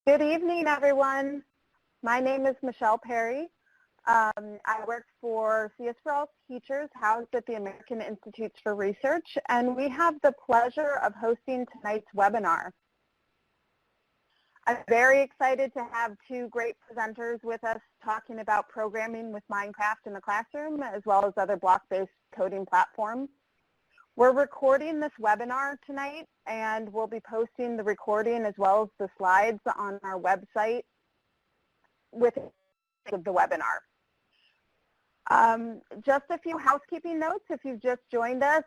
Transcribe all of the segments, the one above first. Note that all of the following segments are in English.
Good evening, everyone. My name is Michelle Perry. I work for CS for All Teachers, housed at the American Institutes for Research, and we have the pleasure of hosting tonight's webinar. I'm very excited to have two great presenters with us talking about programming with Minecraft in the classroom, as well as other block-based coding platforms. We're recording this webinar tonight, and we'll be posting the recording as well as the slides on our website with the webinar. Just a few housekeeping notes. If you've just joined us,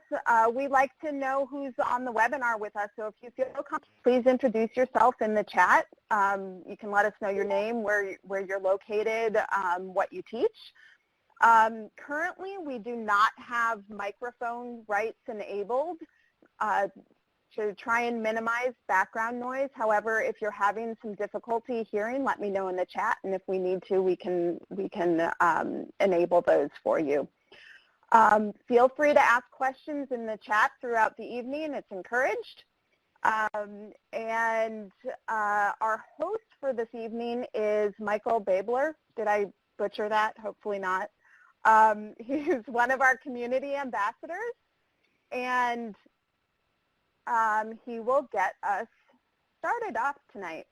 we'd like to know who's on the webinar with us. So if you feel comfortable, please introduce yourself in the chat. You can let us know your name, where you're located, what you teach. Currently, we do not have microphone rights enabled to try and minimize background noise. However, if you're having some difficulty hearing, let me know in the chat, and if we need to, we can enable those for you. Feel free to ask questions in the chat throughout the evening. It's encouraged. And our host for this evening is Michael Babler. Did I butcher that? Hopefully not. He's one of our community ambassadors, and he will get us started off tonight.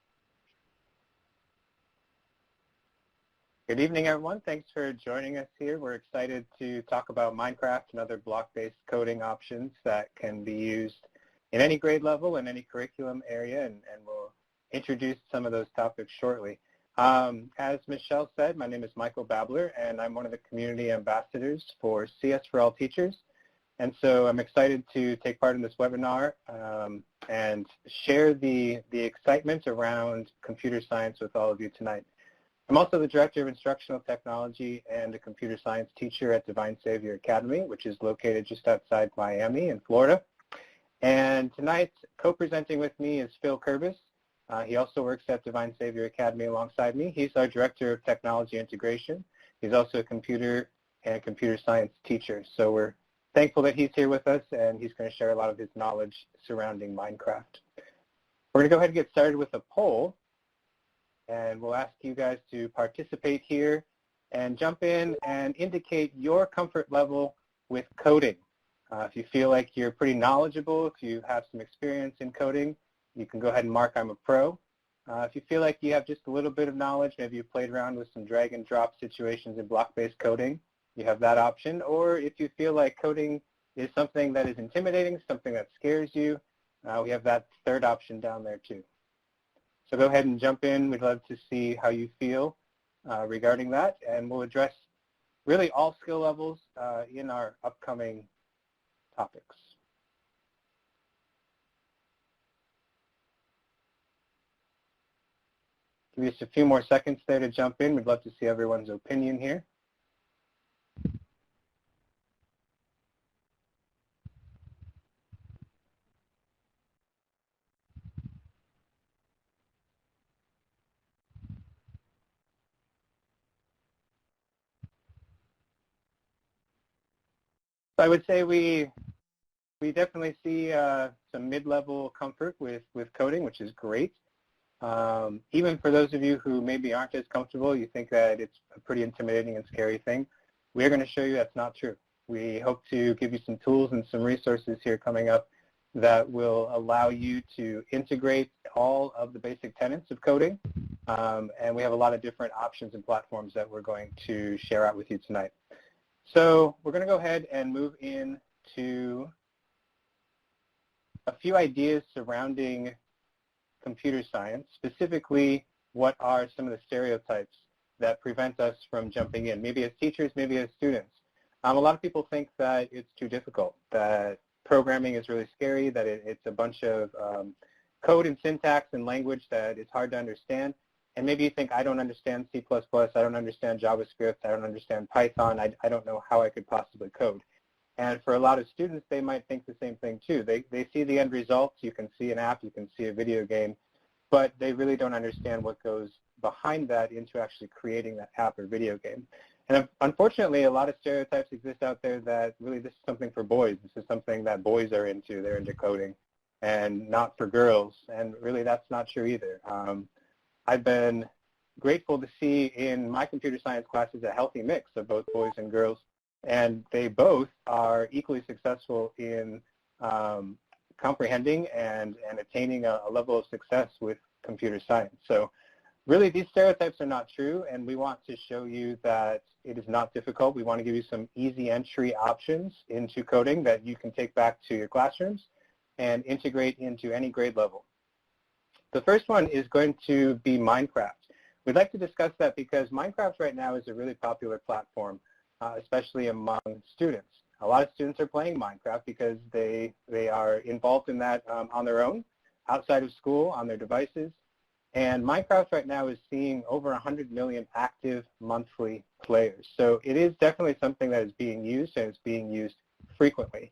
Good evening, everyone. Thanks for joining us here. We're excited to talk about Minecraft and other block-based coding options that can be used in any grade level and any curriculum area, and we'll introduce some of those topics shortly. As Michelle said, my name is Michael Babler, and I'm one of the community ambassadors for CS for All Teachers. And so I'm excited to take part in this webinar and share the excitement around computer science with all of you tonight. I'm also the Director of Instructional Technology and a computer science teacher at Divine Savior Academy, which is located just outside Miami in Florida. And tonight, co-presenting with me is Phil Kurbis. He also works at Divine Savior Academy alongside me. He's our Director of Technology Integration. He's also a computer and computer science teacher. So we're thankful that he's here with us, and he's going to share a lot of his knowledge surrounding Minecraft. We're going to go ahead and get started with a poll, and we'll ask you guys to participate here and jump in and indicate your comfort level with coding. If you feel like you're pretty knowledgeable, if you have some experience in coding, you can go ahead and mark I'm a pro. If you feel like you have just a little bit of knowledge, maybe you played around with some drag and drop situations in block-based coding, you have that option. Or if you feel like coding is something that is intimidating, something that scares you, we have that third option down there too. So go ahead and jump in. We'd love to see how you feel regarding that, and we'll address really all skill levels in our upcoming topics. Give you just a few more seconds there to jump in. We'd love to see everyone's opinion here. So I would say we definitely see some mid-level comfort with coding, which is great. Even for those of you who maybe aren't as comfortable, you think that it's a pretty intimidating and scary thing, we're going to show you that's not true. We hope to give you some tools and some resources here coming up that will allow you to integrate all of the basic tenets of coding. And we have a lot of different options and platforms that we're going to share out with you tonight. So we're going to go ahead and move into a few ideas surrounding computer science, specifically what are some of the stereotypes that prevent us from jumping in, maybe as teachers, maybe as students. A lot of people think that it's too difficult, that programming is really scary, that it's a bunch of code and syntax and language that is hard to understand. And maybe you think, I don't understand C++, I don't understand JavaScript, I don't understand Python, I don't know how I could possibly code. And for a lot of students, they might think the same thing too. They see the end results, you can see an app, you can see a video game, but they really don't understand what goes behind that into actually creating that app or video game. And unfortunately, a lot of stereotypes exist out there that really this is something for boys. This is something that boys are into. They're into coding, and not for girls. And really, that's not true either. I've been grateful to see in my computer science classes a healthy mix of both boys and girls, and they both are equally successful in comprehending and attaining a level of success with computer science. So really, these stereotypes are not true, and we want to show you that it is not difficult. We want to give you some easy entry options into coding that you can take back to your classrooms and integrate into any grade level. The first one is going to be Minecraft. We'd like to discuss that because Minecraft right now is a really popular platform, especially among students. A lot of students are playing Minecraft because they are involved in that on their own, outside of school, on their devices. And Minecraft right now is seeing over 100 million active monthly players. So it is definitely something that is being used, and it's being used frequently.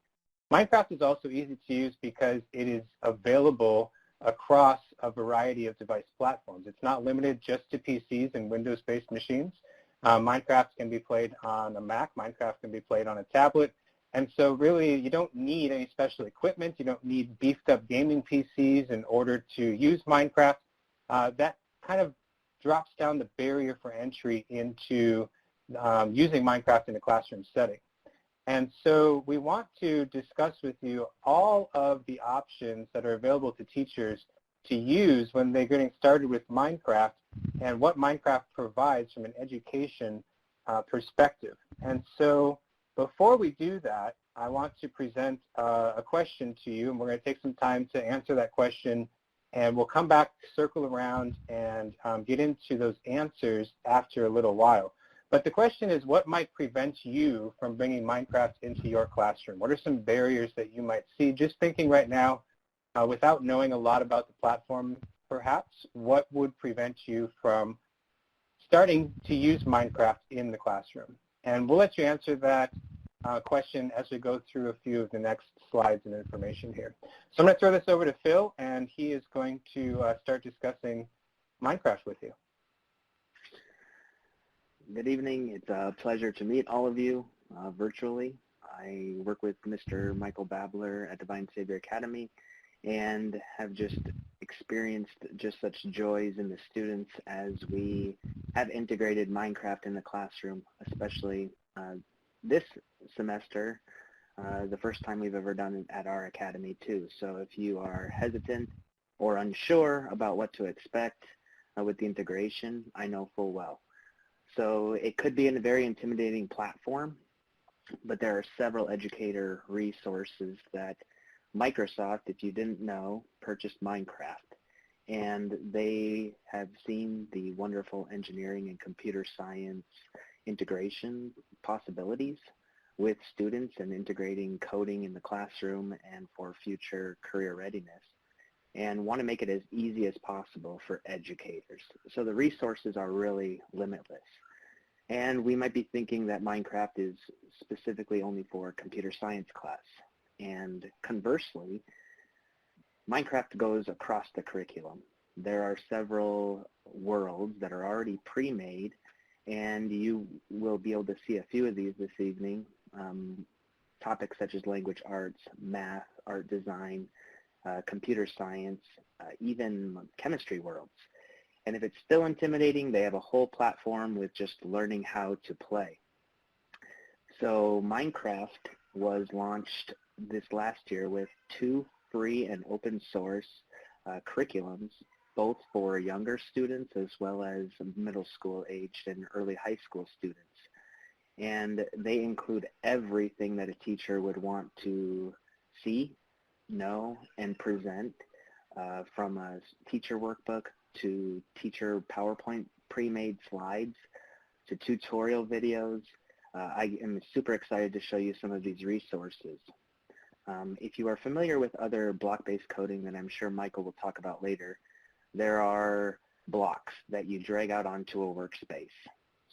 Minecraft is also easy to use because it is available across a variety of device platforms. It's not limited just to PCs and Windows-based machines. Minecraft can be played on a Mac. Minecraft can be played on a tablet. And so really, you don't need any special equipment. You don't need beefed-up gaming PCs in order to use Minecraft. That kind of drops down the barrier for entry into using Minecraft in a classroom setting. And so we want to discuss with you all of the options that are available to teachers to use when they're getting started with Minecraft and what Minecraft provides from an education perspective. And so before we do that, I want to present a question to you, and we're going to take some time to answer that question, and we'll come back, circle around, and get into those answers after a little while. But the question is, what might prevent you from bringing Minecraft into your classroom? What are some barriers that you might see? Just thinking right now, without knowing a lot about the platform, perhaps, what would prevent you from starting to use Minecraft in the classroom? And we'll let you answer that question as we go through a few of the next slides and information here. So I'm going to throw this over to Phil, and he is going to start discussing Minecraft with you. Good evening. It's a pleasure to meet all of you virtually. I work with Mr. Michael Babler at Divine Savior Academy and have just experienced just such joys in the students as we have integrated Minecraft in the classroom, especially this semester, the first time we've ever done it at our academy too. So if you are hesitant or unsure about what to expect with the integration, I know full well. So it could be a very intimidating platform, but there are several educator resources that Microsoft, if you didn't know, purchased Minecraft. And they have seen the wonderful engineering and computer science integration possibilities with students and integrating coding in the classroom and for future career readiness, and want to make it as easy as possible for educators. So the resources are really limitless. And we might be thinking that Minecraft is specifically only for computer science class. And conversely, Minecraft goes across the curriculum. There are several worlds that are already pre-made, and you will be able to see a few of these this evening. Topics such as language arts, math, art design, computer science, even chemistry worlds. And if it's still intimidating, they have a whole platform with just learning how to play. So Minecraft was launched this last year with 2 free and open source curriculums, both for younger students as well as middle school aged and early high school students. And they include everything that a teacher would want to see, know, and present, from a teacher workbook to teacher PowerPoint pre-made slides to tutorial videos. I am super excited to show you some of these resources. If you are familiar with other block-based coding that I'm sure Michael will talk about later, there are blocks that you drag out onto a workspace.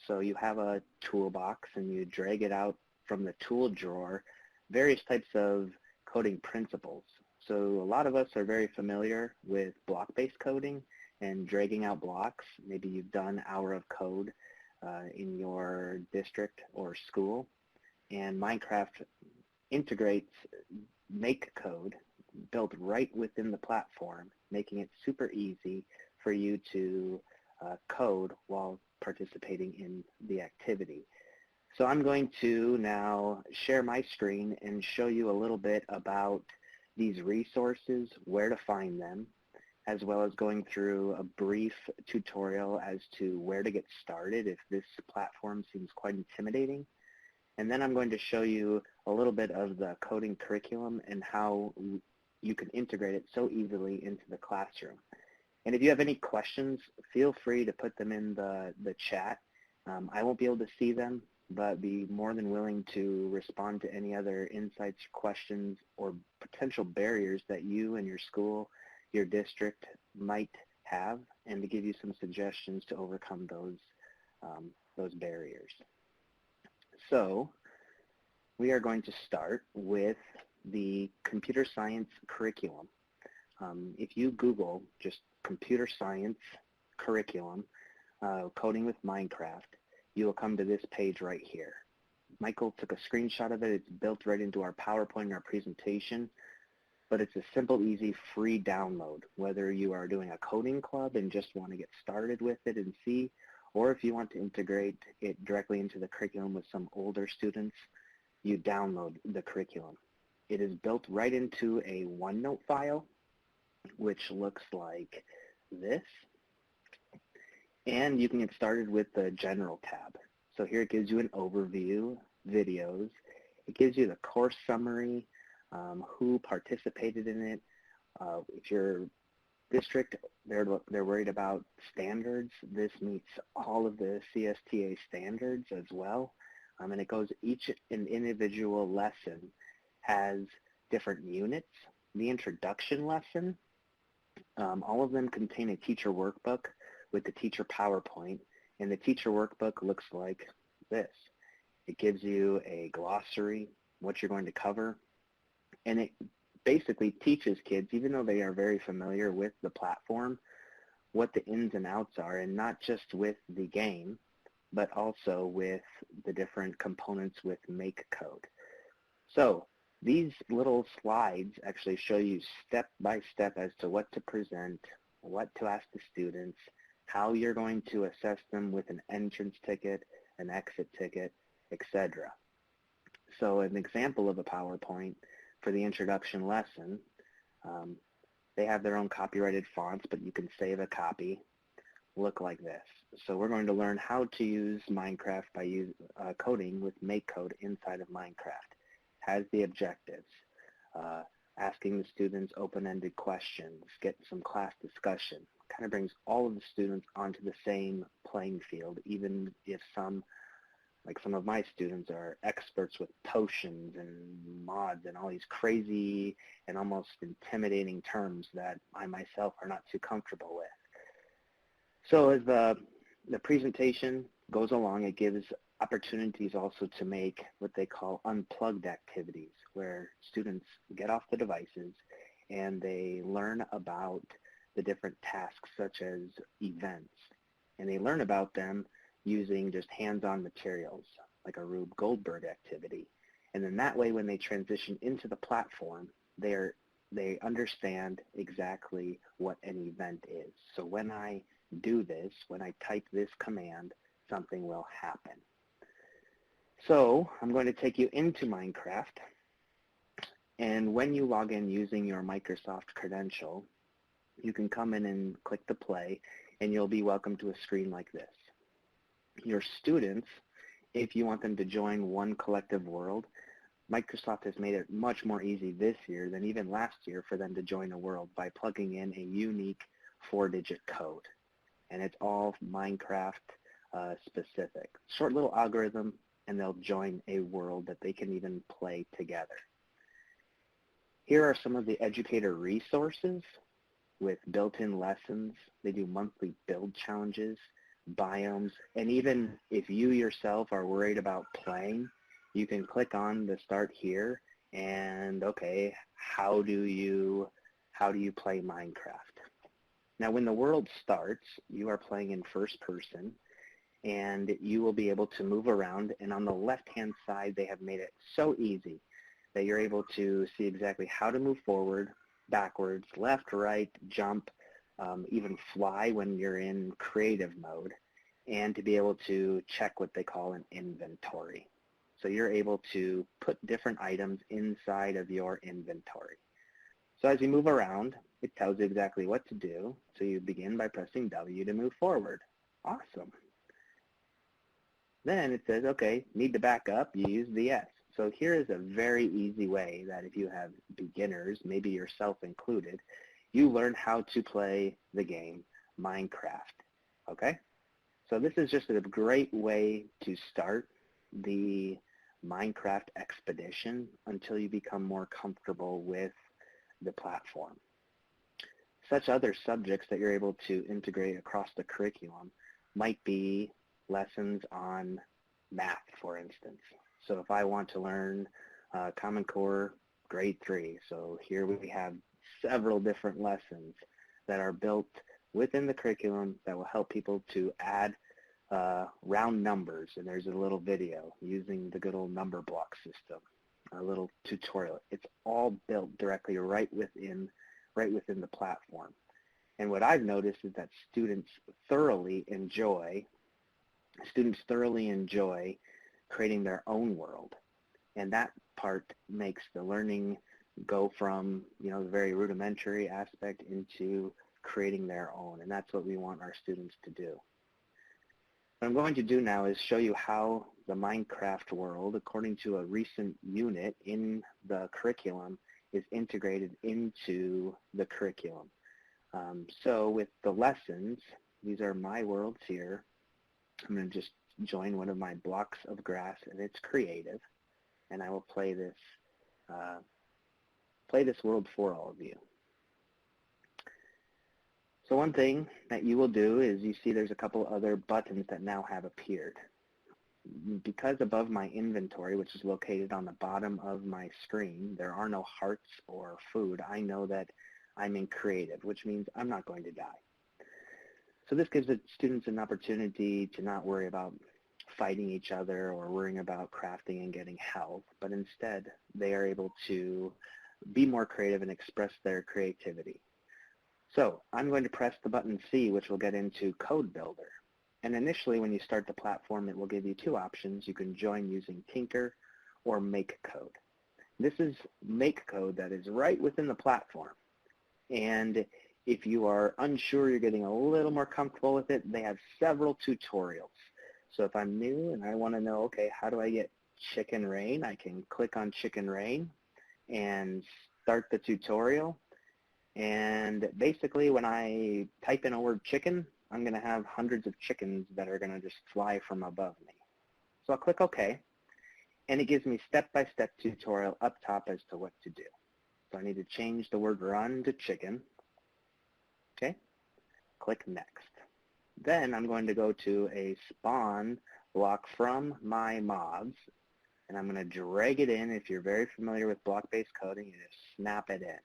So you have a toolbox and you drag it out from the tool drawer, various types of coding principles. So a lot of us are very familiar with block-based coding and dragging out blocks. Maybe you've done Hour of Code in your district or school. And Minecraft integrates make code built right within the platform, making it super easy for you to code while participating in the activity. So I'm going to now share my screen and show you a little bit about these resources, where to find them, as well as going through a brief tutorial as to where to get started if this platform seems quite intimidating. And then I'm going to show you a little bit of the coding curriculum and how you can integrate it so easily into the classroom. And if you have any questions, feel free to put them in the chat. I won't be able to see them, but be more than willing to respond to any other insights, questions, or potential barriers that you and your school, your district might have, and to give you some suggestions to overcome those barriers. So we are going to start with the computer science curriculum. If you Google just computer science curriculum, coding with Minecraft, you will come to this page right here. Michael took a screenshot of it. It's built right into our PowerPoint and our presentation, but it's a simple, easy, free download, whether you are doing a coding club and just want to get started with it and see, or if you want to integrate it directly into the curriculum with some older students, you download the curriculum. It is built right into a OneNote file, which looks like this. And you can get started with the General tab. So here it gives you an overview, videos. It gives you the course summary, who participated in it. If your district, they're worried about standards, this meets all of the CSTA standards as well. And it goes, each an individual lesson has different units. The introduction lesson, all of them contain a teacher workbook with the teacher PowerPoint, and the teacher workbook looks like this. It gives you a glossary, what you're going to cover, and it basically teaches kids, even though they are very familiar with the platform, what the ins and outs are, and not just with the game, but also with the different components with make code. So these little slides actually show you step by step as to what to present, what to ask the students, how you're going to assess them with an entrance ticket, an exit ticket, etc. So an example of a PowerPoint for the introduction lesson, they have their own copyrighted fonts, but you can save a copy, look like this. So we're going to learn how to use Minecraft by coding with MakeCode inside of Minecraft. Has the objectives, asking the students open-ended questions, get some class discussion, kind of brings all of the students onto the same playing field, even if some of my students are experts with potions and mods and all these crazy and almost intimidating terms that I myself are not too comfortable with. So as the presentation goes along, it gives opportunities also to make what they call unplugged activities, where students get off the devices and they learn about the different tasks such as events. And they learn about them using just hands-on materials, like a Rube Goldberg activity. And then that way, when they transition into the platform, they understand exactly what an event is. So when I do this, when I type this command, something will happen. So I'm going to take you into Minecraft. And when you log in using your Microsoft credential, you can come in and click the play, and you'll be welcomed to a screen like this. Your students, if you want them to join one collective world, Microsoft has made it much more easy this year than even last year for them to join a world by plugging in a unique 4-digit code. And it's all Minecraft specific. Short little algorithm, and they'll join a world that they can even play together. Here are some of the educator resources with built-in lessons. They do monthly build challenges, biomes, and even if you yourself are worried about playing, you can click on the start here and, okay, how do you play Minecraft? Now when the world starts, you are playing in first person, and you will be able to move around, and on the left-hand side they have made it so easy that you're able to see exactly how to move forward, backwards, left, right, jump, even fly when you're in creative mode, and to be able to check what they call an inventory. So you're able to put different items inside of your inventory. So as you move around, it tells you exactly what to do. So you begin by pressing W to move forward. Awesome. Then it says, okay, need to back up, you use the S. So here is a very easy way that if you have beginners, maybe yourself included, you learn how to play the game Minecraft, okay? So this is just a great way to start the Minecraft expedition until you become more comfortable with the platform. Such other subjects that you're able to integrate across the curriculum might be lessons on math, for instance. So if I want to learn Common Core grade 3, so here we have several different lessons that are built within the curriculum that will help people to add round numbers, and there's a little video using the good old number block system, a little tutorial. It's all built directly right within the platform. And what I've noticed is that students thoroughly enjoy creating their own world, and that part makes the learning go from, you know, the very rudimentary aspect into creating their own, and that's what we want our students to do. What I'm going to do now is show you how the Minecraft world, according to a recent unit in the curriculum, is integrated into the curriculum. So with the lessons, these are my worlds here. I'm going to just join one of my blocks of grass, and it's creative, and I will play this world for all of you. So one thing that you will do is you see there's a couple other buttons that now have appeared. Because above my inventory, which is located on the bottom of my screen, there are no hearts or food, I know that I'm in creative, which means I'm not going to die. So this gives the students an opportunity to not worry about fighting each other or worrying about crafting and getting health, but instead they are able to be more creative and express their creativity. So I'm going to press the button C, which will get into Code Builder. And initially when you start the platform, it will give you two options. You can join using Tynker or Make Code. This is Make Code that is right within the platform. And if you are unsure, you're getting a little more comfortable with it, they have several tutorials. So if I'm new and I want to know, okay, how do I get Chicken Rain? I can click on Chicken Rain and start the tutorial. And basically when I type in a word chicken, I'm going to have hundreds of chickens that are going to just fly from above me. So I'll click OK, and it gives me step-by-step tutorial up top as to what to do. So I need to change the word run to chicken. Okay, click next. Then I'm going to go to a spawn block from my mobs, and I'm going to drag it in. If you're very familiar with block-based coding, you just snap it in.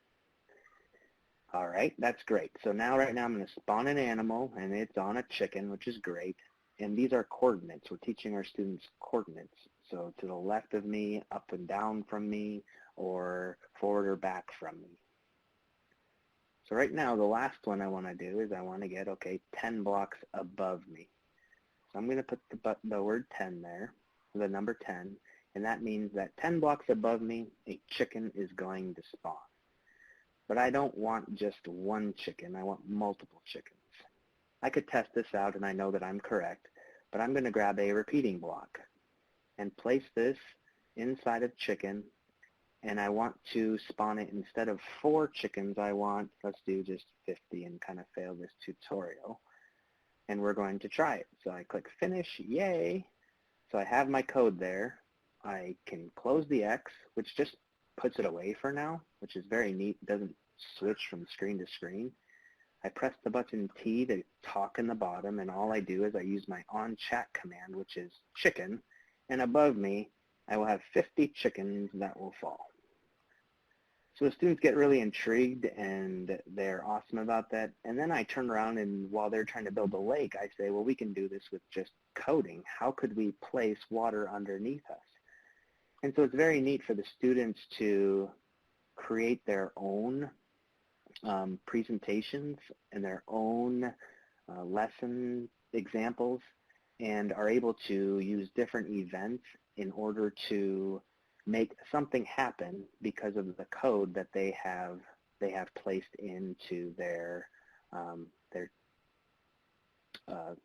All right, that's great. So now right now I'm going to spawn an animal, and it's on a chicken, which is great. And these are coordinates. We're teaching our students coordinates. So to the left of me, up and down from me, or forward or back from me. So right now, the last one I want to do is I want to get, okay, 10 blocks above me. So I'm going to put the word 10 there, the number 10, and that means that 10 blocks above me, a chicken is going to spawn. But I don't want just one chicken. I want multiple chickens. I could test this out, and I know that I'm correct, but I'm going to grab a repeating block and place this inside of chicken, and I want to spawn it instead of 4 chickens. I want, let's do just 50 and kind of fail this tutorial, and we're going to try it. So I click Finish, yay. So I have my code there. I can close the X, which just puts it away for now, which is very neat. It doesn't switch from screen to screen. I press the button T to talk in the bottom, and all I do is I use my on-chat command, which is chicken, and above me, I will have 50 chickens that will fall. So the students get really intrigued, and they're awesome about that. And then I turn around, and while they're trying to build a lake, I say, well, we can do this with just coding. How could we place water underneath us? And so it's very neat for the students to create their own presentations and their own lesson examples, and are able to use different events in order to make something happen because of the code that they have placed into their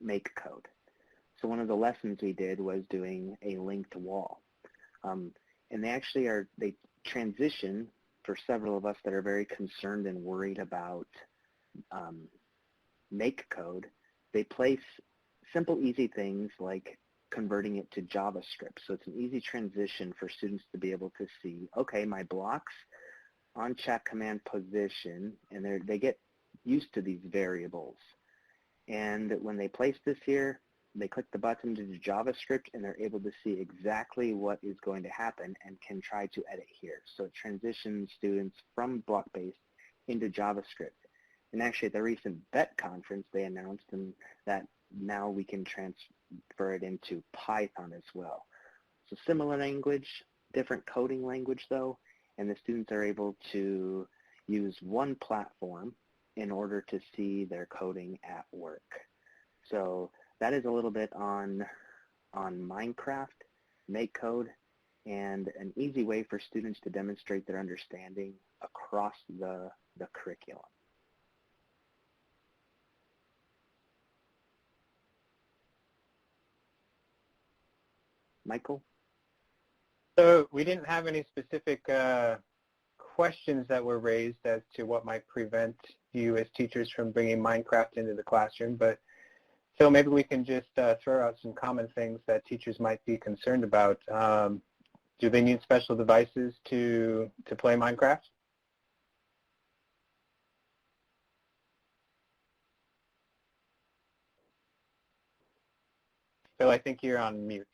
make code. So one of the lessons we did was doing a linked wall. And they transition, for several of us that are very concerned and worried about make code, they place simple, easy things like converting it to JavaScript. So it's an easy transition for students to be able to see, okay, my blocks on check command position, and they get used to these variables. And when they place this here, they click the button to do JavaScript, and they're able to see exactly what is going to happen and can try to edit here. So it transitions students from block-based into JavaScript. And actually, at the recent BET conference, they announced that now we can transfer it into Python as well. So similar language, different coding language though, and the students are able to use one platform in order to see their coding at work. So that is a little bit on Minecraft, make code, and an easy way for students to demonstrate their understanding across the curriculum. Michael? So we didn't have any specific questions that were raised as to what might prevent you as teachers from bringing Minecraft into the classroom, but Phil, maybe we can just throw out some common things that teachers might be concerned about. Do they need special devices to play Minecraft? Phil, I think you're on mute.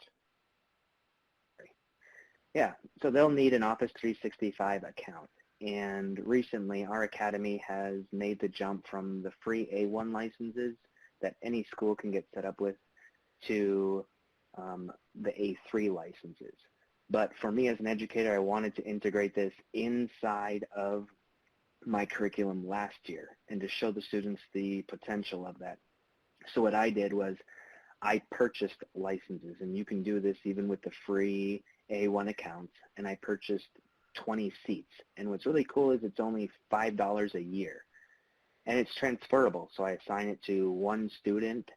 Yeah, so they'll need an Office 365 account. And recently, our academy has made the jump from the free A1 licenses that any school can get set up with to the A3 licenses. But for me as an educator, I wanted to integrate this inside of my curriculum last year and to show the students the potential of that. So what I did was I purchased licenses, and you can do this even with the free A1 accounts, and I purchased 20 seats. And what's really cool is it's only $5 a year. And it's transferable, so I assign it to one student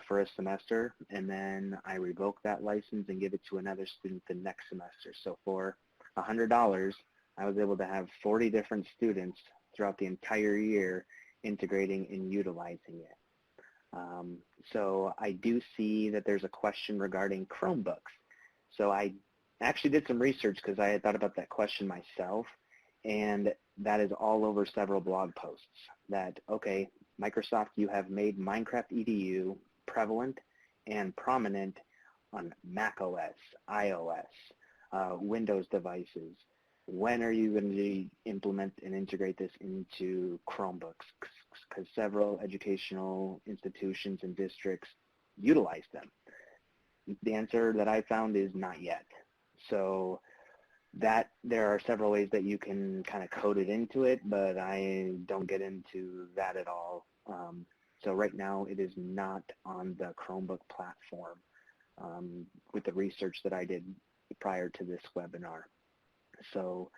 for a semester, and then I revoke that license and give it to another student the next semester. So for $100, I was able to have 40 different students throughout the entire year integrating and utilizing it. So I do see that there's a question regarding Chromebooks. So I actually did some research because I had thought about that question myself, and that is all over several blog posts that, okay, Microsoft, you have made Minecraft EDU prevalent and prominent on Mac OS, iOS, Windows devices. When are you going to implement and integrate this into Chromebooks? Because several educational institutions and districts utilize them. The answer that I found is not yet. So that there are several ways that you can kind of code it into it, but I don't get into that at all. So right now it is not on the Chromebook platform with the research that I did prior to this webinar. So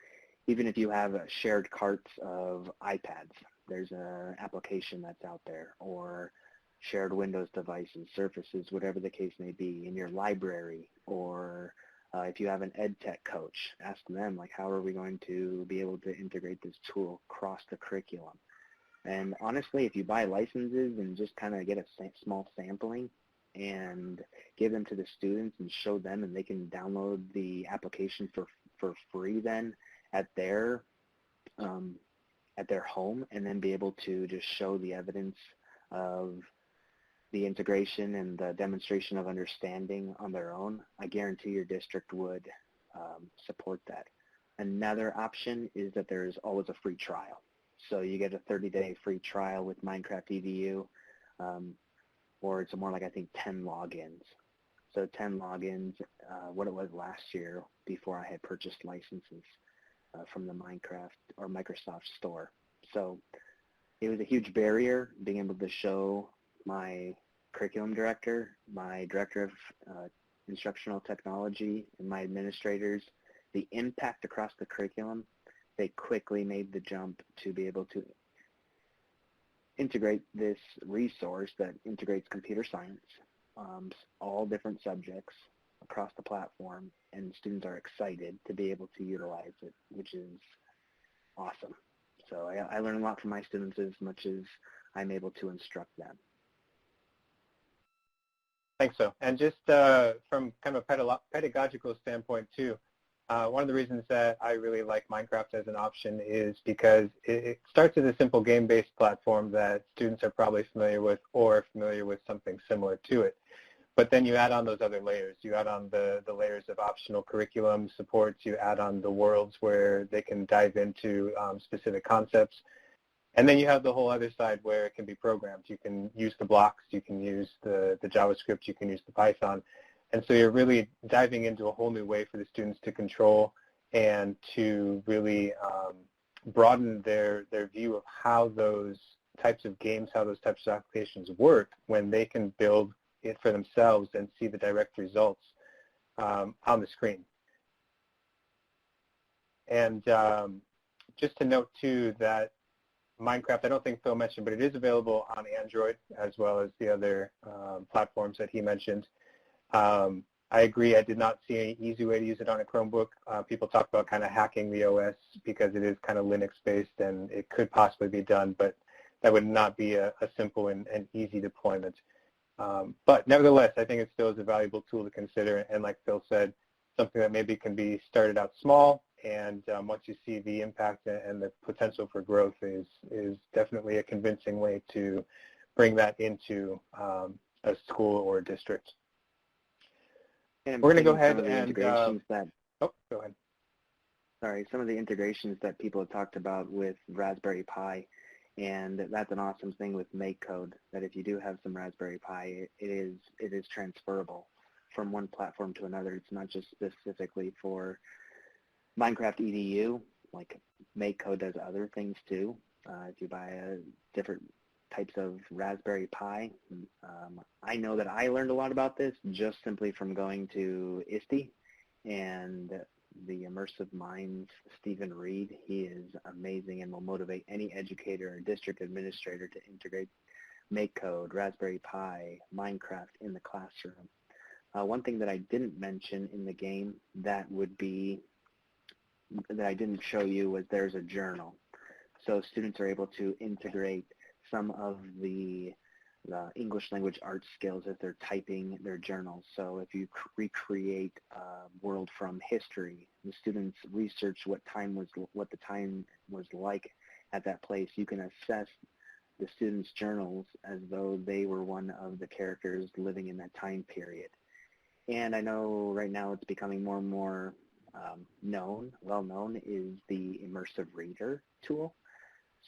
even if you have shared carts of iPads, there's an application that's out there, or shared Windows devices, Surfaces, whatever the case may be, in your library, or if you have an ed tech coach, ask them, like, how are we going to be able to integrate this tool across the curriculum? And honestly, if you buy licenses and just kind of get a small sampling and give them to the students and show them, and they can download the application for free then at their home, and then be able to just show the evidence of the integration and the demonstration of understanding on their own, I guarantee your district would support that. Another option is that there's always a free trial. So you get a 30-day free trial with Minecraft EDU, or it's more like, I think, 10 logins. So 10 logins, what it was last year before I had purchased licenses from the Minecraft or Microsoft store. So it was a huge barrier being able to show my curriculum director, my director of instructional technology, and my administrators the impact across the curriculum. They quickly made the jump to be able to integrate this resource that integrates computer science, all different subjects across the platform, and students are excited to be able to utilize it, which is awesome. So I learn a lot from my students as much as I'm able to instruct them. Thanks, Phil. And just from kind of a pedagogical standpoint too, one of the reasons that I really like Minecraft as an option is because it starts as a simple game-based platform that students are probably familiar with or familiar with something similar to it. But then you add on those other layers. You add on the layers of optional curriculum supports. You add on the worlds where they can dive into specific concepts. And then you have the whole other side where it can be programmed. You can use the blocks. You can use the JavaScript. You can use the Python. And so you're really diving into a whole new way for the students to control and to really broaden their view of how those types of games, how those types of applications work when they can build it for themselves and see the direct results on the screen. And just to note, too, that Minecraft, I don't think Phil mentioned, but it is available on Android as well as the other platforms that he mentioned. I agree. I did not see any easy way to use it on a Chromebook. People talk about kind of hacking the OS because it is kind of Linux-based, and it could possibly be done, but that would not be a simple and easy deployment. But nevertheless, I think it still is a valuable tool to consider, and like Phil said, something that maybe can be started out small, and once you see the impact and the potential for growth is definitely a convincing way to bring that into a school or a district. And we're going to go ahead and oh, go ahead. Sorry, some of the integrations that people have talked about with Raspberry Pi, and that's an awesome thing with MakeCode, that if you do have some Raspberry Pi, it is transferable from one platform to another. It's not just specifically for Minecraft EDU, like MakeCode does other things too. If you buy different types of Raspberry Pi, I know that I learned a lot about this just simply from going to ISTE and the Immersive Minds, Stephen Reed. He is amazing and will motivate any educator or district administrator to integrate MakeCode, Raspberry Pi, Minecraft in the classroom. One thing that I didn't mention in the game that I didn't show you was there's a journal. So students are able to integrate some of the English language art skills as they're typing their journals. So if you recreate a world from history, the students research what the time was like at that place. You can assess the students' journals as though they were one of the characters living in that time period. And I know right now it's becoming more and more well known is the Immersive Reader tool.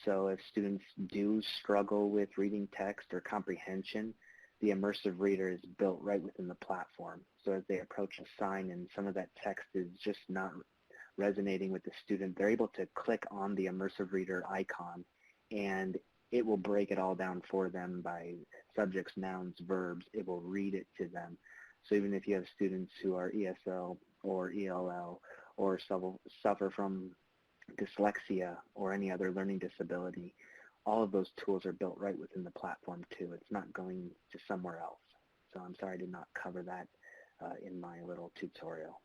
So if students do struggle with reading text or comprehension, the Immersive Reader is built right within the platform. So as they approach a sign and some of that text is just not resonating with the student, they're able to click on the Immersive Reader icon, and it will break it all down for them by subjects, nouns, verbs. It will read it to them. So even if you have students who are ESL or ELL or suffer from dyslexia or any other learning disability, all of those tools are built right within the platform too. It's not going to somewhere else. So I'm sorry I did not cover that in my little tutorial.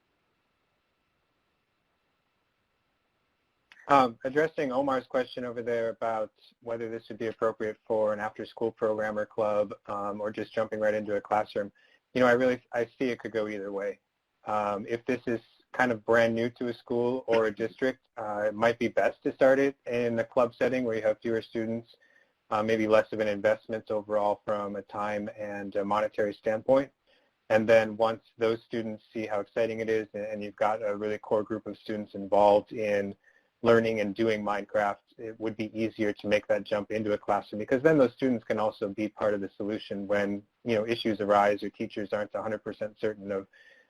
Addressing Omar's question over there about whether this would be appropriate for an after-school program or club, or just jumping right into a classroom, I see it could go either way. If this is kind of brand new to a school or a district, it might be best to start it in a club setting where you have fewer students, maybe less of an investment overall from a time and a monetary standpoint. And then once those students see how exciting it is and you've got a really core group of students involved in learning and doing Minecraft, it would be easier to make that jump into a classroom, because then those students can also be part of the solution when issues arise or teachers aren't 100% certain of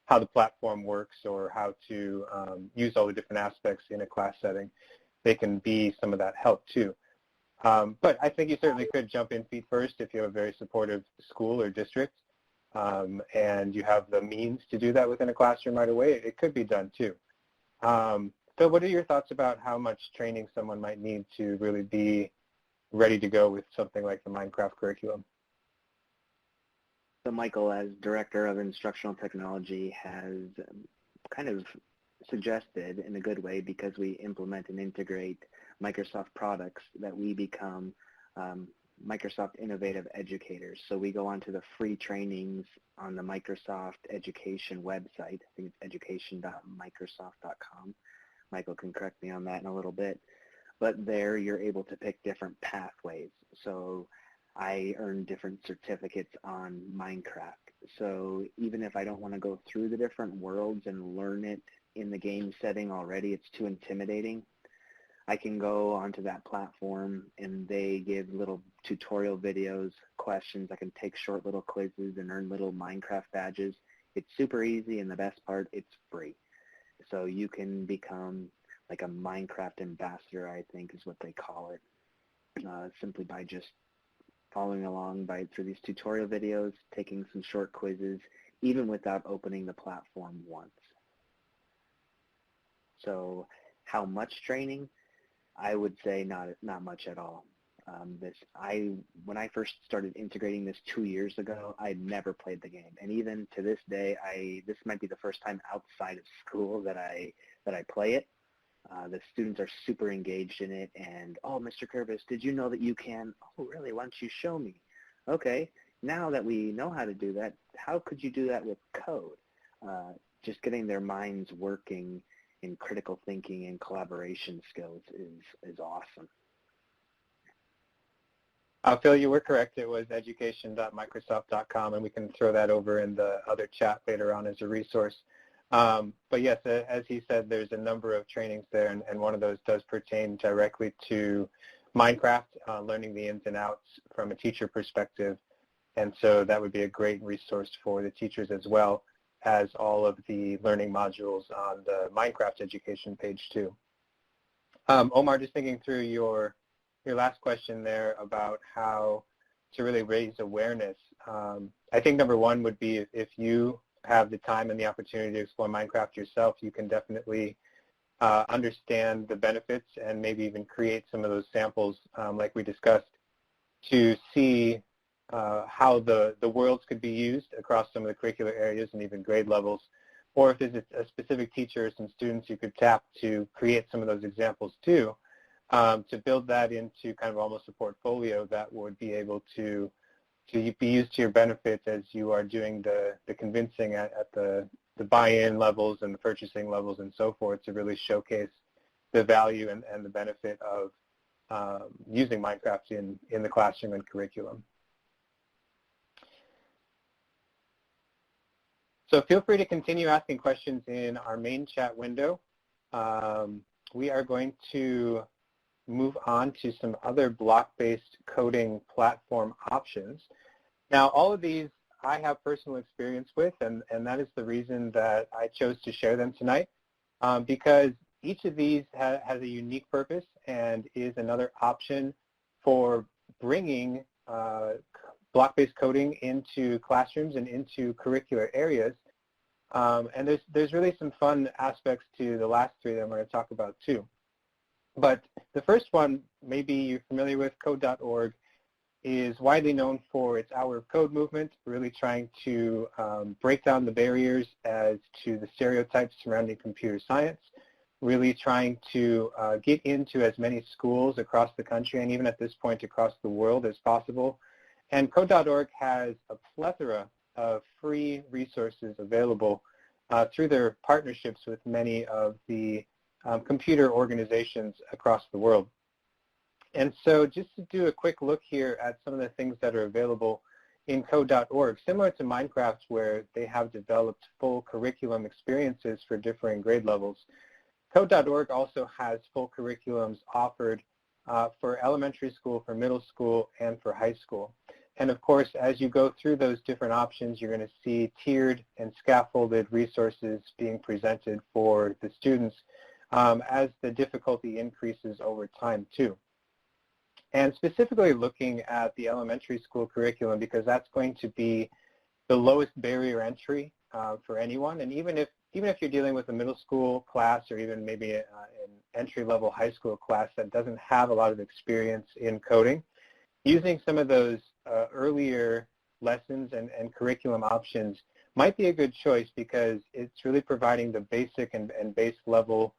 how the platform works or how to use all the different aspects in a class setting. They can be some of that help too. But I think you certainly could jump in feet first if you have a very supportive school or district, and you have the means to do that within a classroom right away. It could be done too. Phil, what are your thoughts about how much training someone might need to really be ready to go with something like the Minecraft curriculum? So Michael, as Director of Instructional Technology, has kind of suggested in a good way, because we implement and integrate Microsoft products, that we become Microsoft Innovative Educators. So we go onto the free trainings on the Microsoft Education website. I think it's education.microsoft.com. Michael can correct me on that in a little bit. But there you're able to pick different pathways. So I earn different certificates on Minecraft. So even if I don't want to go through the different worlds and learn it in the game setting already, it's too intimidating, I can go onto that platform and they give little tutorial videos, questions. I can take short little quizzes and earn little Minecraft badges. It's super easy, and the best part, it's free. So you can become like a Minecraft ambassador, I think is what they call it, simply by just following along through these tutorial videos, taking some short quizzes, even without opening the platform once. So how much training? I would say not much at all. When I first started integrating this 2 years ago, I'd never played the game, and even to this day, this might be the first time outside of school that I play it. The students are super engaged in it, and, oh, Mr. Kurbis, did you know that you can? Oh, really? Why don't you show me? Okay, now that we know how to do that, how could you do that with code? Just getting their minds working in critical thinking and collaboration skills is awesome. Phil, you were correct. It was education.microsoft.com, and we can throw that over in the other chat later on as a resource. But yes, as he said, there's a number of trainings there, and one of those does pertain directly to Minecraft, learning the ins and outs from a teacher perspective. And so that would be a great resource for the teachers as well as all of the learning modules on the Minecraft education page too. Omar, just thinking through your last question there about how to really raise awareness. I think number one would be if you have the time and the opportunity to explore Minecraft yourself, you can definitely understand the benefits and maybe even create some of those samples like we discussed to see how the worlds could be used across some of the curricular areas and even grade levels. Or if there's a specific teacher or some students you could tap to create some of those examples too, to build that into kind of almost a portfolio that would be able to be used to your benefit as you are doing the convincing at the buy-in levels and the purchasing levels and so forth, to really showcase the value and the benefit of using Minecraft in the classroom and curriculum. So feel free to continue asking questions in our main chat window. We are going to move on to some other block-based coding platform options. Now, all of these I have personal experience with, and that is the reason that I chose to share them tonight, because each of these has a unique purpose and is another option for bringing block-based coding into classrooms and into curricular areas. And there's really some fun aspects to the last three that I'm going to talk about too. But the first one, maybe you're familiar with, Code.org, is widely known for its Hour of Code movement, really trying to break down the barriers as to the stereotypes surrounding computer science, really trying to get into as many schools across the country and even at this point across the world as possible. And Code.org has a plethora of free resources available through their partnerships with many of the computer organizations across the world. And so just to do a quick look here at some of the things that are available in Code.org, similar to Minecraft where they have developed full curriculum experiences for differing grade levels, Code.org also has full curriculums offered for elementary school, for middle school, and for high school. And of course, as you go through those different options, you're going to see tiered and scaffolded resources being presented for the students as the difficulty increases over time too. and specifically looking at the elementary school curriculum because that's going to be the lowest barrier entry for anyone. And even if you're dealing with a middle school class or even maybe an entry-level high school class that doesn't have a lot of experience in coding, using some of those earlier lessons and curriculum options might be a good choice because it's really providing the basic and base level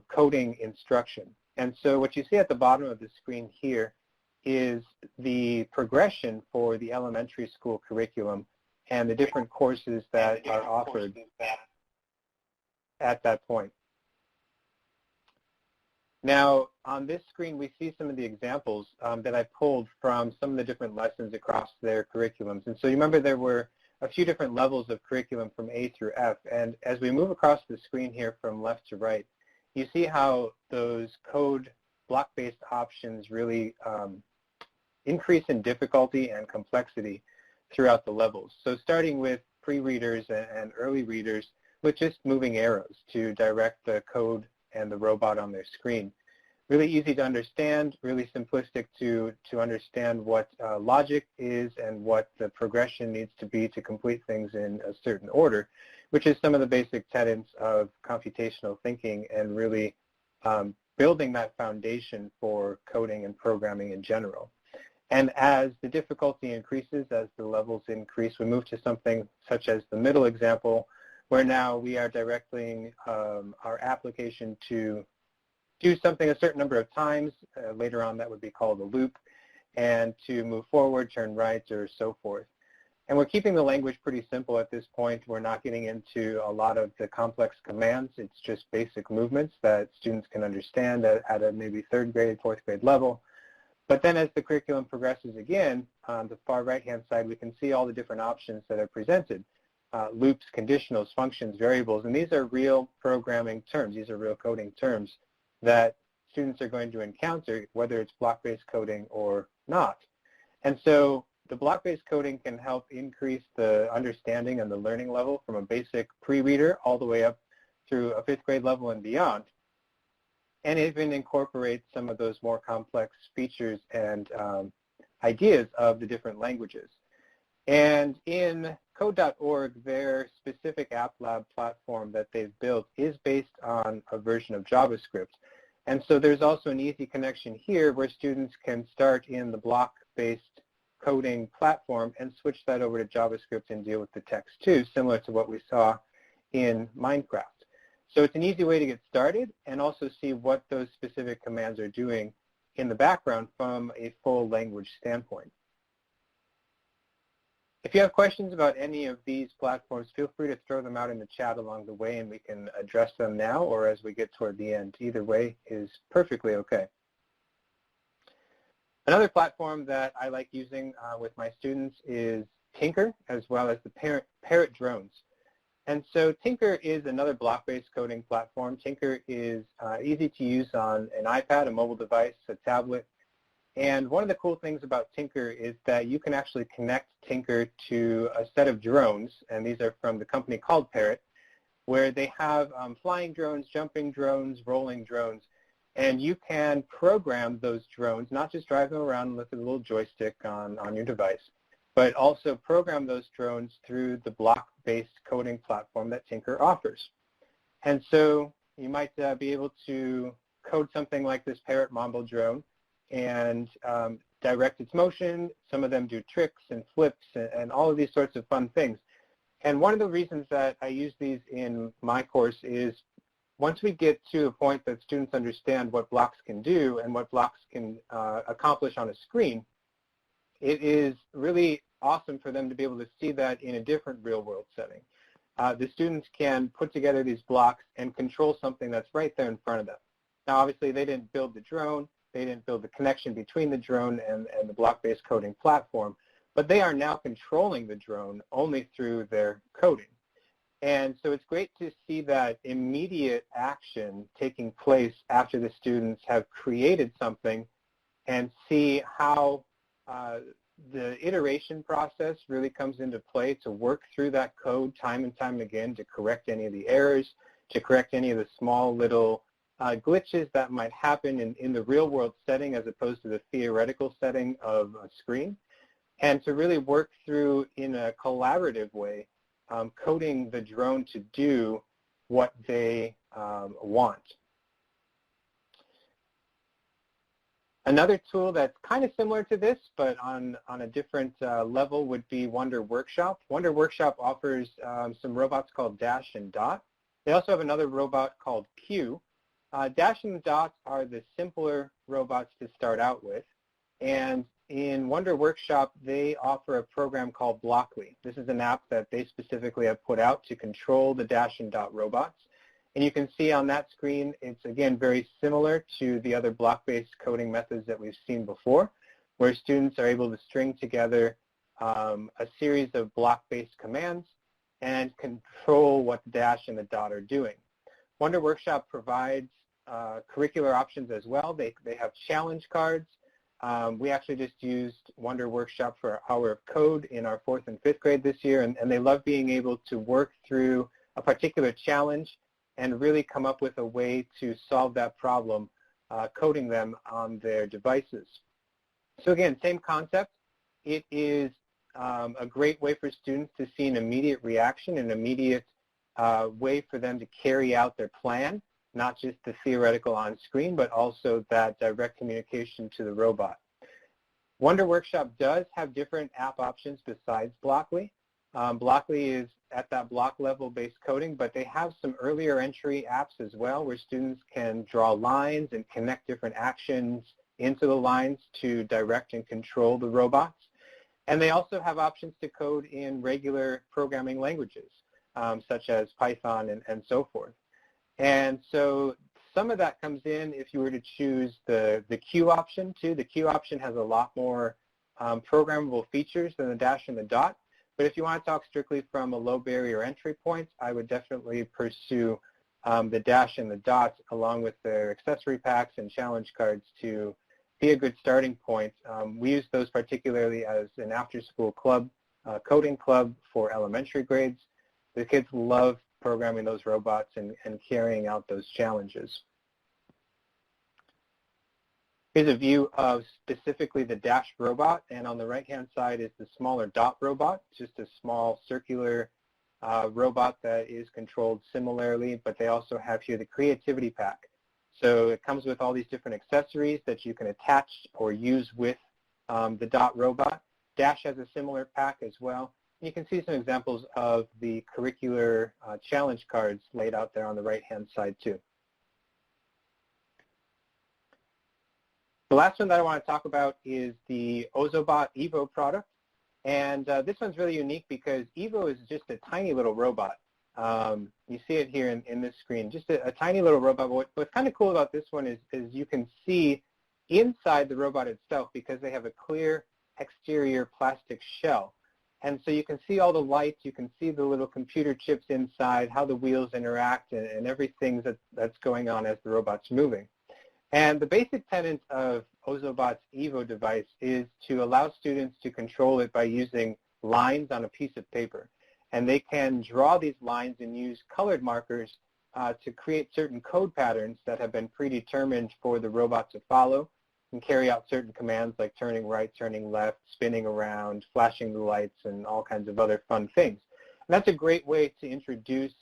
coding instruction. And so what you see at the bottom of the screen here is the progression for the elementary school curriculum and the different courses that are offered at that point. Now, on this screen, we see some of the examples that I pulled from some of the different lessons across their curriculums. And so you remember there were a few different levels of curriculum from A through F. And as we move across the screen here from left to right, you see how those code block-based options really increase in difficulty and complexity throughout the levels. So starting with pre-readers and early readers with just moving arrows to direct the code and the robot on their screen. Really easy to understand, really simplistic to understand what logic is and what the progression needs to be to complete things in a certain order, which is some of the basic tenets of computational thinking and really building that foundation for coding and programming in general. And as the difficulty increases, as the levels increase, we move to something such as the middle example, where now we are directing our application to do something a certain number of times. Later on, that would be called a loop, and to move forward, turn right, or so forth. And we're keeping the language pretty simple at this point. We're not getting into a lot of the complex commands. It's just basic movements that students can understand at a maybe third grade, fourth grade level. But then as the curriculum progresses again, on the far right-hand side, we can see all the different options that are presented. Loops, conditionals, functions, variables, and these are real programming terms. These are real coding terms that students are going to encounter, whether it's block-based coding or not. And so the block-based coding can help increase the understanding and the learning level from a basic pre-reader all the way up through a fifth grade level and beyond, and even incorporate some of those more complex features and ideas of the different languages. And in code.org, their specific app lab platform that they've built is based on a version of JavaScript. And so there's also an easy connection here where students can start in the block-based coding platform and switch that over to JavaScript and deal with the text too, similar to what we saw in Minecraft. So it's an easy way to get started and also see what those specific commands are doing in the background from a full language standpoint. If you have questions about any of these platforms, feel free to throw them out in the chat along the way and we can address them now or as we get toward the end. Either way is perfectly okay. Another platform that I like using with my students is Tynker, as well as the Parrot drones. And so Tynker is another block-based coding platform. Tynker is easy to use on an iPad, a mobile device, a tablet. And one of the cool things about Tynker is that you can actually connect Tynker to a set of drones, and these are from the company called Parrot, where they have flying drones, jumping drones, rolling drones, and you can program those drones, not just drive them around with a little joystick on your device, but also program those drones through the block-based coding platform that Tynker offers. And so you might be able to code something like this Parrot Mambo drone and direct its motion. Some of them do tricks and flips and all of these sorts of fun things. And one of the reasons that I use these in my course is once we get to a point that students understand what blocks can do and what blocks can accomplish on a screen, it is really awesome for them to be able to see that in a different real-world setting. The students can put together these blocks and control something that's right there in front of them. Now, obviously, they didn't build the drone. They didn't build the connection between the drone and the block-based coding platform, but they are now controlling the drone only through their coding. And so it's great to see that immediate action taking place after the students have created something and see how the iteration process really comes into play to work through that code time and time again to correct any of the errors, to correct any of the small little glitches that might happen in the real-world setting as opposed to the theoretical setting of a screen, and to really work through in a collaborative way, coding the drone to do what they want. Another tool that's kind of similar to this, but on a different level, would be Wonder Workshop. Wonder Workshop offers some robots called Dash and Dot. They also have another robot called Q. Dash and Dot are the simpler robots to start out with. And in Wonder Workshop, they offer a program called Blockly. This is an app that they specifically have put out to control the Dash and Dot robots. And you can see on that screen, it's again very similar to the other block-based coding methods that we've seen before, where students are able to string together a series of block-based commands and control what the Dash and the Dot are doing. Wonder Workshop provides curricular options as well. They have challenge cards. We actually just used Wonder Workshop for our hour of code in our 4th and 5th grade this year, and they love being able to work through a particular challenge and really come up with a way to solve that problem, coding them on their devices. So again, same concept. It is a great way for students to see an immediate reaction, an immediate way for them to carry out their plan, not just the theoretical on screen, but also that direct communication to the robot. Wonder Workshop does have different app options besides Blockly. Blockly is at that block level based coding, but they have some earlier entry apps as well where students can draw lines and connect different actions into the lines to direct and control the robots. And they also have options to code in regular programming languages, such as Python and so forth. And so some of that comes in if you were to choose the Q option too. The Q option has a lot more programmable features than the Dash and the Dot. But if you want to talk strictly from a low barrier entry point, I would definitely pursue the Dash and the Dot along with their accessory packs and challenge cards to be a good starting point. We use those particularly as an after-school club, coding club for elementary grades. The kids love programming those robots and carrying out those challenges. Here's a view of specifically the Dash robot, and on the right-hand side is the smaller Dot robot, just a small circular robot that is controlled similarly, but they also have here the creativity pack. So it comes with all these different accessories that you can attach or use with the Dot robot. Dash has a similar pack as well. You can see some examples of the curricular challenge cards laid out there on the right-hand side too. The last one that I want to talk about is the Ozobot Evo product. And this one's really unique because Evo is just a tiny little robot. You see it here in this screen, just a tiny little robot. What's kind of cool about this one is you can see inside the robot itself because they have a clear exterior plastic shell. And so you can see all the lights, you can see the little computer chips inside, how the wheels interact, and everything that's going on as the robot's moving. And the basic tenet of Ozobot's Evo device is to allow students to control it by using lines on a piece of paper. And they can draw these lines and use colored markers to create certain code patterns that have been predetermined for the robot to follow and carry out certain commands like turning right, turning left, spinning around, flashing the lights, and all kinds of other fun things. And that's a great way to introduce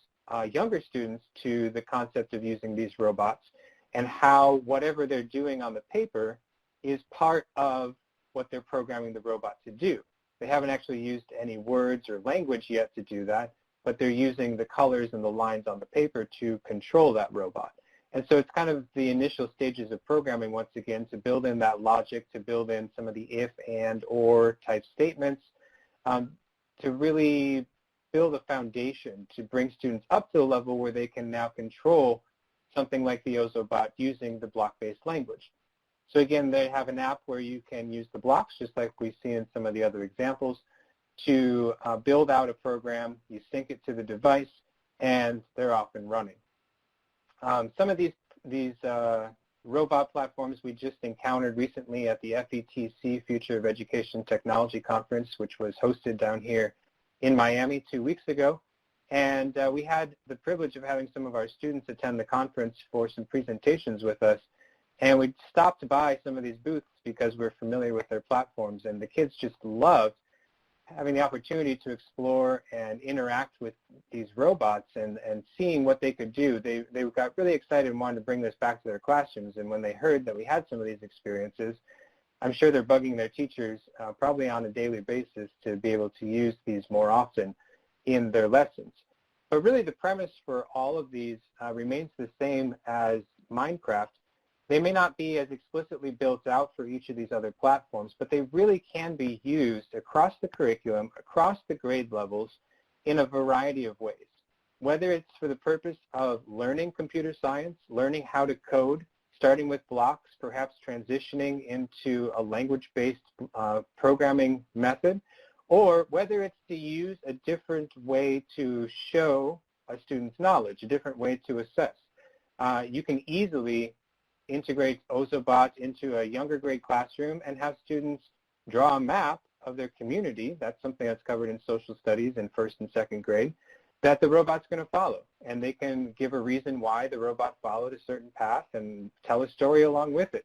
younger students to the concept of using these robots and how whatever they're doing on the paper is part of what they're programming the robot to do. They haven't actually used any words or language yet to do that, but they're using the colors and the lines on the paper to control that robot. And so it's kind of the initial stages of programming, once again, to build in that logic, to build in some of the if, and, or type statements, to really build a foundation to bring students up to the level where they can now control something like the Ozobot using the block-based language. So again, they have an app where you can use the blocks, just like we see in some of the other examples, to build out a program. You sync it to the device, and they're off and running. Some of these robot platforms we just encountered recently at the FETC Future of Education Technology Conference, which was hosted down here in Miami 2 weeks ago. And we had the privilege of having some of our students attend the conference for some presentations with us. And we stopped by some of these booths because we're familiar with their platforms. And the kids just loved having the opportunity to explore and interact with these robots and seeing what they could do. They got really excited and wanted to bring this back to their classrooms. And when they heard that we had some of these experiences, I'm sure they're bugging their teachers probably on a daily basis to be able to use these more often in their lessons. But really the premise for all of these remains the same as Minecraft. They may not be as explicitly built out for each of these other platforms, but they really can be used across the curriculum, across the grade levels, in a variety of ways. Whether it's for the purpose of learning computer science, learning how to code, starting with blocks, perhaps transitioning into a language-based programming method, or whether it's to use a different way to show a student's knowledge, a different way to assess. You can easily integrate Ozobot into a younger grade classroom and have students draw a map of their community. That's something that's covered in social studies in first and second grade, that the robot's going to follow. And they can give a reason why the robot followed a certain path and tell a story along with it.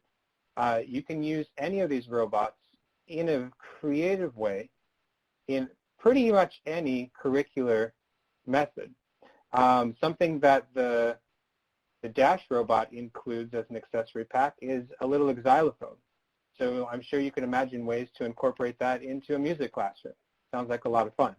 You can use any of these robots in a creative way in pretty much any curricular method. Something that the Dash robot includes as an accessory pack is a little xylophone. So I'm sure you can imagine ways to incorporate that into a music classroom. Sounds like a lot of fun.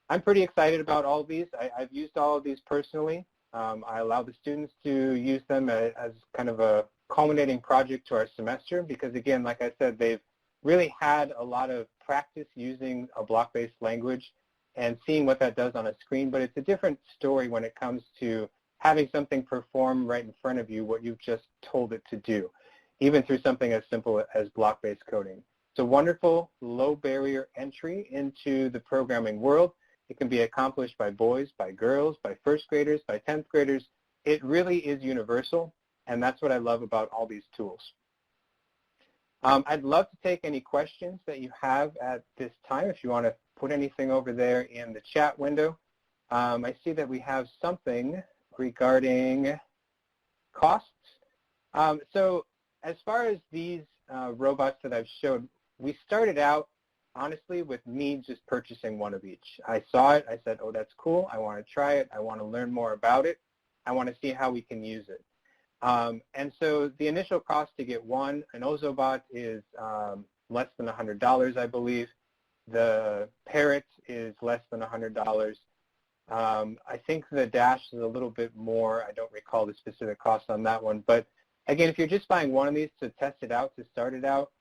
I'm pretty excited about all of these. I've used all of these personally. I allow the students to use them as kind of a culminating project to our semester because, again, like I said, they've really had a lot of practice using a block-based language and seeing what that does on a screen, but it's a different story when it comes to having something perform right in front of you what you've just told it to do, even through something as simple as block-based coding. It's a wonderful low barrier entry into the programming world. It can be accomplished by boys, by girls, by first graders, by 10th graders. It really is universal, and that's what I love about all these tools. I'd love to take any questions that you have at this time if you want to put anything over there in the chat window. I see that we have something regarding costs. So as far as these robots that I've showed, we started out honestly with me just purchasing one of each. I saw it, I said, oh, that's cool, I want to try it, I want to learn more about it, I want to see how we can use it. And so the initial cost to get an Ozobot is less than $100, I believe. The Parrot is less than $100. I think the Dash is a little bit more. I don't recall the specific cost on that one. But again, if you're just buying one of these to test it out, to start it out,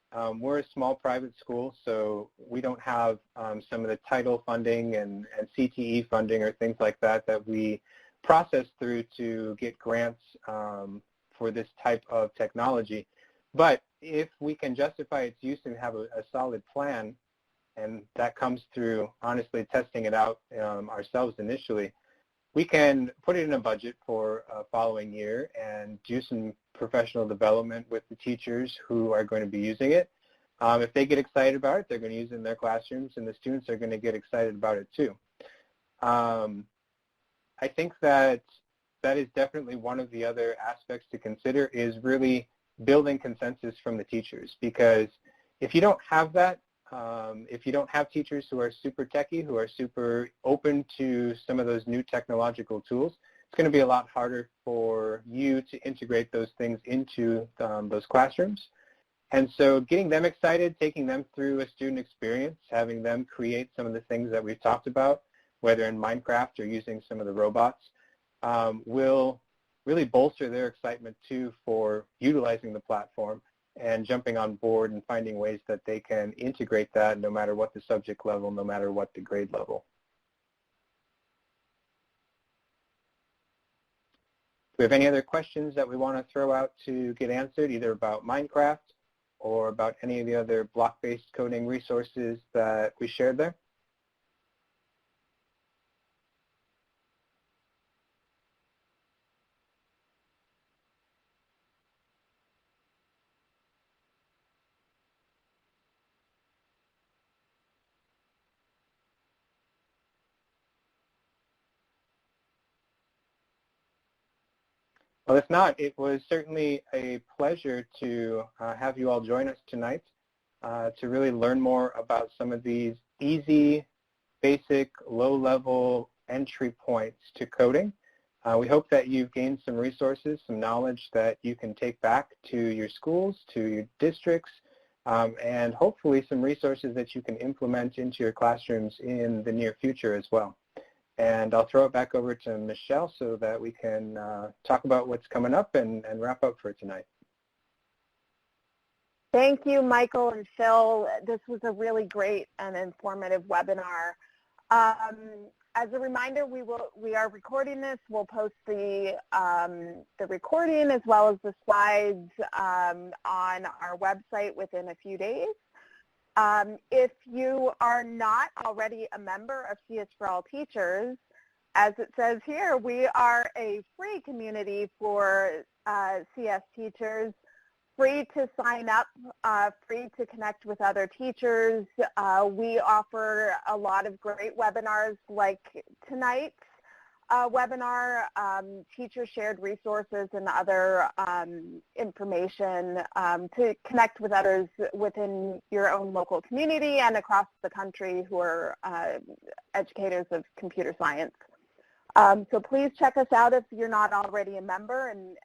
we're a small private school, so we don't have some of the title funding and CTE funding or things like that that we process through to get grants for this type of technology. But if we can justify its use and have a solid plan, and that comes through honestly testing it out ourselves initially, we can put it in a budget for a following year and do some professional development with the teachers who are going to be using it. If they get excited about it, they're going to use it in their classrooms, and the students are going to get excited about it too. I think that is definitely one of the other aspects to consider, is really building consensus from the teachers. Because if you don't have that, if you don't have teachers who are super techie, who are super open to some of those new technological tools, it's going to be a lot harder for you to integrate those things into those classrooms. And so getting them excited, taking them through a student experience, having them create some of the things that we've talked about, whether in Minecraft or using some of the robots, will really bolster their excitement too for utilizing the platform and jumping on board and finding ways that they can integrate that no matter what the subject level, no matter what the grade level. Do we have any other questions that we want to throw out to get answered, either about Minecraft or about any of the other block-based coding resources that we shared there? Well, if not, it was certainly a pleasure to have you all join us tonight to really learn more about some of these easy, basic, low-level entry points to coding. We hope that you've gained some resources, some knowledge that you can take back to your schools, to your districts, and hopefully some resources that you can implement into your classrooms in the near future as well. And I'll throw it back over to Michelle so that we can talk about what's coming up and wrap up for tonight. Thank you, Michael and Phil. This was a really great and informative webinar. As a reminder, we are recording this. We'll post the recording as well as the slides on our website within a few days. If you are not already a member of CS for All Teachers, as it says here, we are a free community for CS teachers, free to sign up, free to connect with other teachers. We offer a lot of great webinars like tonight's webinar, teacher shared resources and other information to connect with others within your own local community and across the country who are educators of computer science. So please check us out if you're not already a member and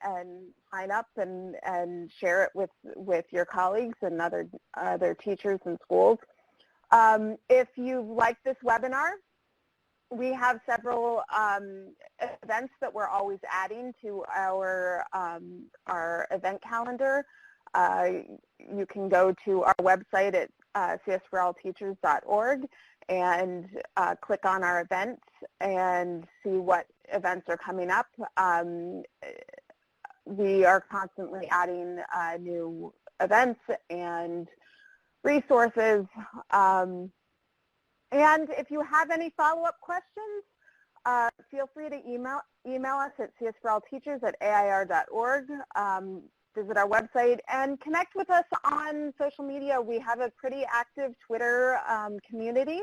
sign up and share it with your colleagues and other teachers and schools. If you like this webinar, we have several events that we're always adding to our event calendar. You can go to our website at csforallteachers.org and click on our events and see what events are coming up. We are constantly adding new events and resources. And if you have any follow-up questions, feel free to email us at csforallteachers@air.org. Visit our website and connect with us on social media. We have a pretty active Twitter community,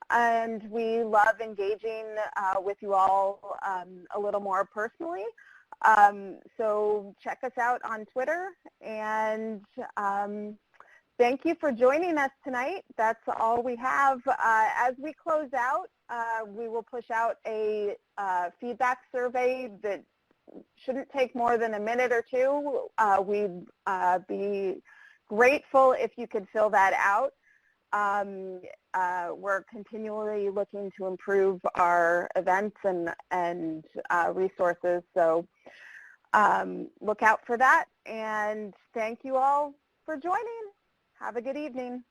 and we love engaging with you all a little more personally. So check us out on Twitter, and thank you for joining us tonight. That's all we have. As we close out, we will push out a feedback survey that shouldn't take more than a minute or two. We'd be grateful if you could fill that out. We're continually looking to improve our events and resources, so look out for that. And thank you all for joining. Have a good evening.